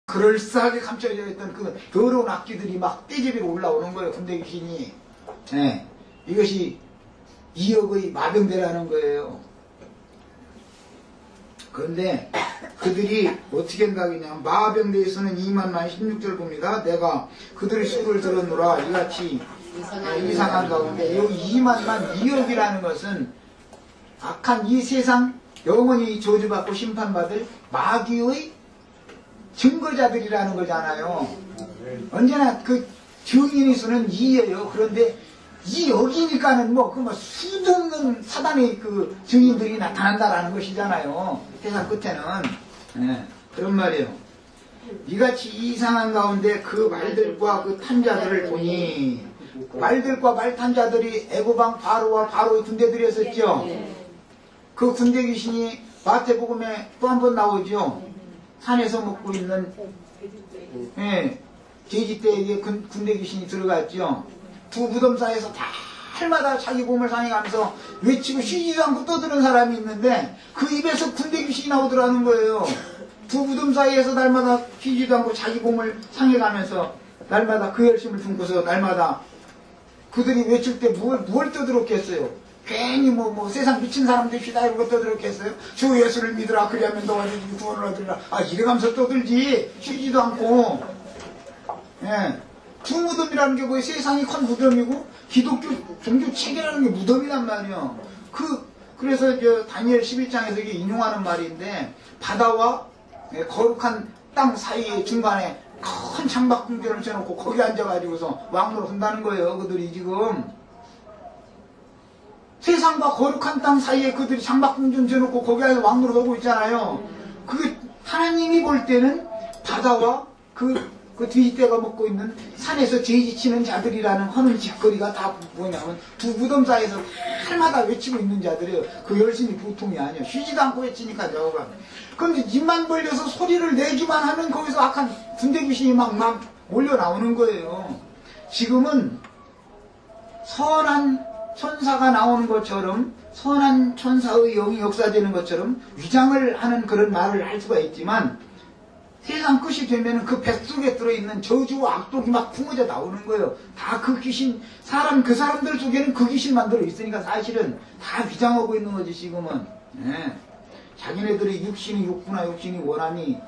그럴싸하게 감춰져 있던 그 더러운 악기들이 막 떼제비로 올라오는 거예요. 군대 귀신이. 예. 이것이 이역의 마병대라는 거예요. 그런데 그들이 어떻게 생각하냐. 마병대에서는 2만만 16절 봅니다. 내가 그들의 수를 들었노라. 이같이 이상한 가운데 여기 2만만 이역이라는 것은 악한 이 세상 영원히 저주받고 심판받을 마귀의 증거자들이라는 거잖아요. 언제나 그 증인의 수는 2예요. 그런데 이 여기니까는 뭐 수도 없는 사단의 그 증인들이 나타난다라는 것이잖아요. 세상 끝에는. 네, 그런 말이에요. 이같이 이상한 가운데 그 말들과 그 탄자들을 보니, 말들과 말탄자들이 애고방 바로와 바로의 군대들이었었죠. 그 군대 귀신이 마태복음에 또 한 번 나오죠. 산에서 먹고 있는 돼지떼에게 군대 귀신이 들어갔죠. 두 무덤 사이에서 달마다 자기 몸을 상해가면서 외치고 쉬지도 않고 떠드는 사람이 있는데 그 입에서 군대 귀신이 나오더라는 거예요. 두 무덤 사이에서 날마다 쉬지도 않고 자기 몸을 상해가면서 날마다 그 열심을 품고서 날마다 그들이 외칠 때 뭘 떠들었겠어요. 괜히 세상 미친 사람 됩시다 이러고 떠들었겠어요. 주 예수를 믿으라 그리하면 너와 네 집이 구원을 얻으리라. 이래가면서 떠들지 쉬지도 않고. 예. 두 무덤이라는 게 거의 세상이 큰 무덤이고 기독교 종교 체계라는 게 무덤이란 말이에요. 그래서 다니엘 11장에서 이게 인용하는 말인데 바다와 거룩한 땅 사이에 중간에 큰 창밖 궁전을 쳐놓고 거기 앉아가지고서 왕노릇 한다는 거예요. 그들이 지금 세상과 거룩한 땅 사이에 그들이 장박궁전 쳐놓고 거기 안에서 왕노릇 하고 있잖아요. 그 하나님이 볼 때는 바다와 그 돼지떼가 먹고 있는 산에서 돼지치는 자들이라는 하는 짓거리가 다 뭐냐면 두 무덤 사이에서 날마다 외치고 있는 자들이에요. 그 열심이 보통이 아니에요. 쉬지도 않고 외치니까 저거가. 그런데 입만 벌려서 소리를 내기만 하면 거기서 악한 군대 귀신이 막 몰려 나오는 거예요. 지금은 선한 천사가 나오는 것처럼 선한 천사의 영이 역사되는 것처럼 위장을 하는 그런 말을 할 수가 있지만 세상 끝이 되면 그 뱃속에 들어있는 저주와 악독이 막 품어져 나오는 거예요. 다 그 귀신, 그 사람들 속에는 그 귀신만 들어있으니까 사실은 다 위장하고 있는 거지, 지금은. 네. 자기네들이 육신이 원함이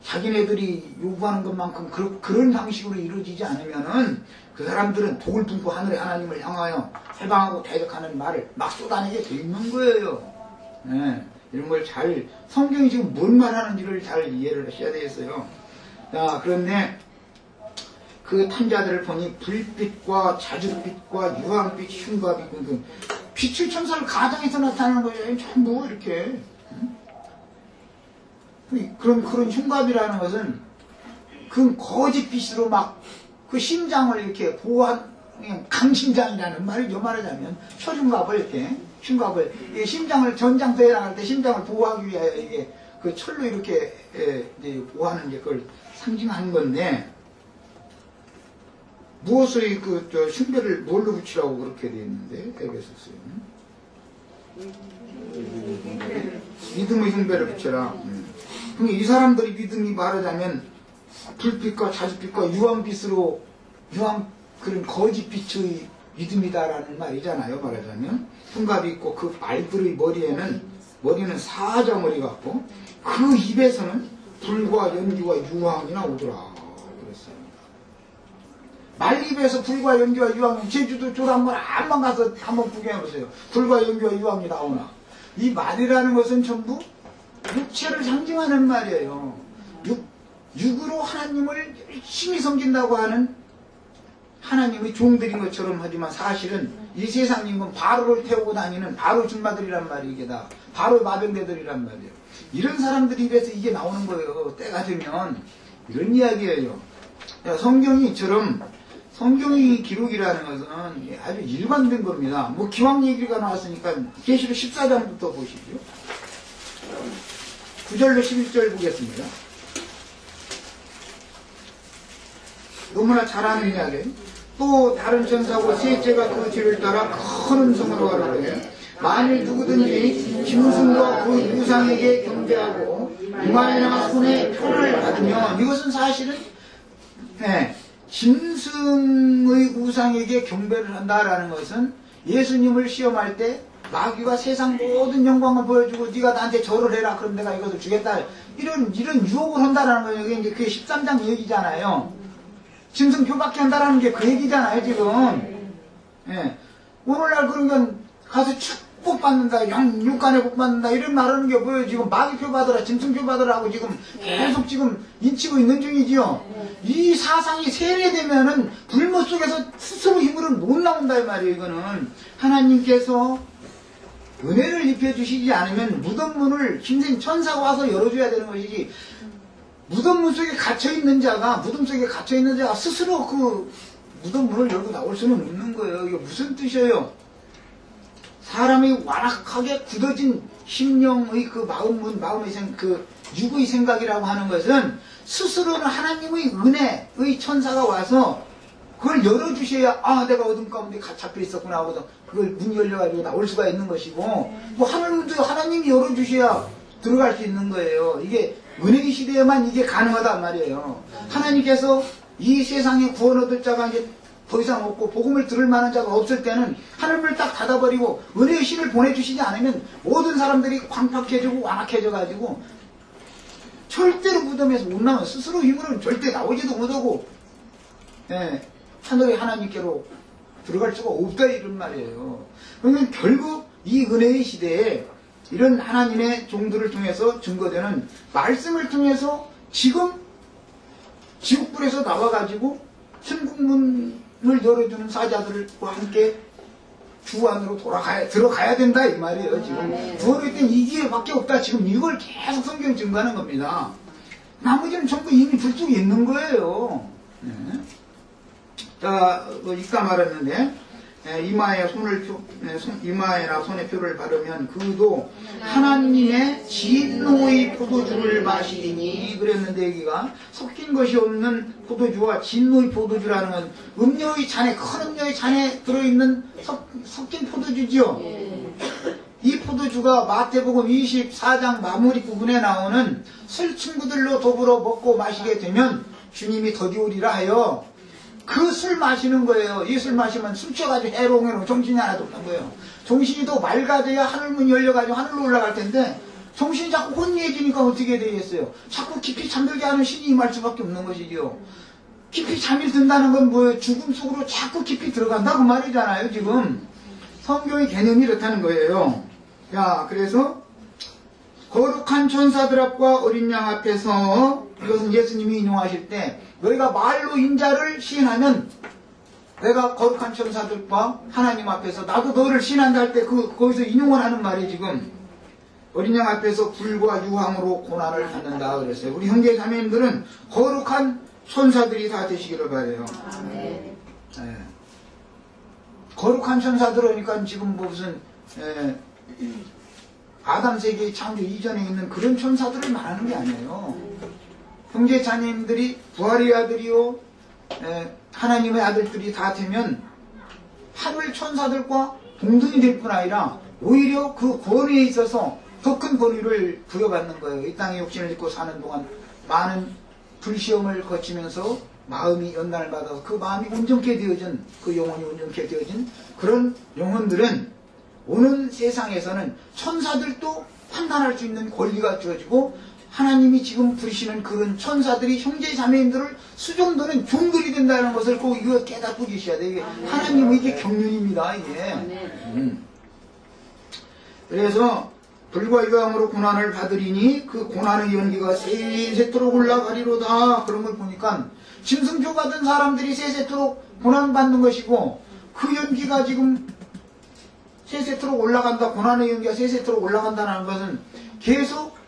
자기네들이 요구하는 것만큼 그런 방식으로 이루어지지 않으면은 그 사람들은 독을 품고 하늘의 하나님을 향하여 해방하고 대적하는 말을 막 쏟아내게 돼 있는 거예요. 네. 이런 걸 성경이 지금 뭔 말하는지를 잘 이해를 하셔야 되겠어요. 자, 그런데 그 탄자들을 보니 불빛과 자줏빛과 유황빛, 흉과빛 등등 빛의 천사를 가장해서 나타나는 거예요. 전부 이렇게. 그런 흉과비라는 것은 그 거짓빛으로 막 그 심장을 이렇게 보호한 강심장이라는 말이죠. 말하자면 철흉갑을 이렇게 흉갑을 심장을 전장터에 나갈 때 심장을 보호하기 위하여 이게 그 철로 이렇게 이제 보호하는 게 그걸 상징하는 건데 무엇을 흉배를 뭘로 붙이라고 그렇게 되어 있는데 에베소서에 믿음의 흉배를 붙여라. 그럼 이 사람들이 믿음이 말하자면 불빛과 자줏빛과 유황빛으로 그런 거짓빛의 믿음이다라는 말이잖아요. 말하자면 흉갑이 있고 그 말들의 머리는 사자머리 같고 그 입에서는 불과 연기와 유황이 나오더라 그랬어요. 말 입에서 불과 연기와 유황, 제주도 조랑말 한번 가서 한번 구경해보세요. 불과 연기와 유황이 나오나. 이 말이라는 것은 전부 육체를 상징하는 말이에요. 육으로 하나님을 열심히 섬긴다고 하는 하나님의 종들인 것처럼 하지만 사실은 이 세상 인은 바로를 태우고 다니는 바로 준마들이란 말이에요. 이게 다 바로 마병대들이란 말이에요. 이런 사람들 입에서 이게 나오는 거예요. 때가 되면 이런 이야기예요. 성경이 기록이라는 것은 아주 일관된 겁니다. 기왕 얘기가 나왔으니까 계시록 14장부터 보시죠. 9절로 11절 보겠습니다. 너무나 잘 아는 이야기. 또 다른 천사고 셋째가 그 뒤를 따라 큰 음성으로 가로되 만일 누구든지 짐승과 그 우상에게 경배하고 이마에나 손에 표를 받으면 이것은 사실은 짐승의 우상에게 경배를 한다라는 것은 예수님을 시험할 때 마귀가 세상 모든 영광을 보여주고 네가 나한테 절을 해라 그럼 내가 이것을 주겠다 이런 유혹을 한다라는 거예요. 이게 그게 13장 얘기잖아요. 짐승 표밖에 한다라는 게 그 얘기잖아요 지금. 오늘날 그러면 가서 축복 받는다, 육간의 복 받는다 이런 말하는 게 뭐예요? 지금 마귀표 받으라, 짐승표 받으라 하고 지금 계속 지금 인치고 있는 중이지요. 이 사상이 세뇌되면은 불못 속에서 스스로 힘으로 못 나온다 이 말이에요. 이거는 하나님께서 은혜를 입혀주시지 않으면 무덤문을 힘센 천사가 와서 열어줘야 되는 것이지, 무덤문 속에 갇혀있는 자가, 무덤 속에 갇혀있는 자가 스스로 그 무덤문을 열고 나올 수는 없는 거예요. 이게 무슨 뜻이에요? 사람이 완악하게 굳어진 심령의 그 마음의 그 육의 생각이라고 하는 것은 스스로는 하나님의 은혜의 천사가 와서 그걸 열어주셔야 내가 어둠 가운데 잡혀 있었구나 하고서 그걸 문이 열려가지고 나올 수가 있는 것이고, 뭐 하늘도 하나님이 열어주셔야 들어갈 수 있는 거예요. 이게 은혜의 시대에만 이게 가능하단 말이에요. 하나님께서 이 세상에 구원 얻을 자가 이제 더 이상 없고 복음을 들을 만한 자가 없을 때는 하늘을 딱 닫아버리고 은혜의 신을 보내주시지 않으면 모든 사람들이 광팍해지고 완악해져가지고 절대로 무덤에서 못 나면 스스로 힘으로는 절대 나오지도 못하고 하늘의 하나님께로 들어갈 수가 없다 이런 말이에요. 그러면 결국 이 은혜의 시대에 이런 하나님의 종들을 통해서 증거되는 말씀을 통해서 지금 지옥불에서 나와가지고 천국문을 열어주는 사자들과 함께 주 안으로 들어가야 된다 이 말이에요. 지금 구원의 때는 이 기회밖에 없다. 지금 이걸 계속 성경이 증거하는 겁니다. 나머지는 전부 이미 불 속에 있는 거예요. 자, 이까 말했는데 이마에나 손에 표를 바르면 그도 하나님의 진노의 포도주를 마시리니 그랬는데, 여기가 섞인 것이 없는 포도주와 진노의 포도주라는 건 음료의 잔에, 큰 음료의 잔에 들어있는 섞인 포도주지요. 이 포도주가 마태복음 24장 마무리 부분에 나오는 술 친구들로 더불어 먹고 마시게 되면 주님이 더디오리라 하여 그 술 마시는 거예요. 이 술 마시면 술 취해가지고 해롱해롱 정신이 하나도 없는 거예요. 정신이 더 맑아져야 하늘문이 열려가지고 하늘로 올라갈 텐데 정신이 자꾸 혼미해지니까 어떻게 되겠어요? 자꾸 깊이 잠들게 하는 신이 임할 수밖에 없는 것이지요. 깊이 잠이 든다는 건 뭐예요? 죽음 속으로 자꾸 깊이 들어간다 그 말이잖아요. 지금 성경의 개념이 이렇다는 거예요. 야, 그래서 거룩한 천사들 앞과 어린 양 앞에서, 이것은 예수님이 인용하실 때 너희가 말로 인자를 시인하면 내가 거룩한 천사들과 하나님 앞에서 나도 너를 시인한다 할 때 거기서 인용을 하는 말이 지금 어린 양 앞에서 불과 유황으로 고난을 받는다 그랬어요. 우리 형제 자매님들은 거룩한 천사들이 다 되시기를 바라요. 거룩한 천사들 하니까 지금 무슨 아담 세계의 창조 이전에 있는 그런 천사들을 말하는 게 아니에요. 형제 자매님들이 부활의 아들이요 하나님의 아들들이 다 되면 하늘 천사들과 동등이 될 뿐 아니라 오히려 그 권위에 있어서 더 큰 권위를 부여받는 거예요. 이 땅에 욕심을 짓고 사는 동안 많은 불시험을 거치면서 마음이 연단을 받아서 그 마음이 온전케 되어진, 그 영혼이 온전케 되어진 그런 영혼들은 오는 세상에서는 천사들도 판단할 수 있는 권리가 주어지고, 하나님이 지금 부르시는 그런 천사들이 형제 자매님들을 수종도는 종들이 된다는 것을 꼭 이거 깨닫고 계셔야 돼요. 이게 하나님의 이게 경륜입니다. 이게. 그래서 불과 유황으로 고난을 받으리니 그 고난의 연기가 세세토록 올라가리로다. 그런 걸 보니까 짐승표 받은 사람들이 세세토록 고난받는 것이고, 그 연기가 지금 세세토록 올라간다, 고난의 연기가 세세토록 올라간다는 것은 계속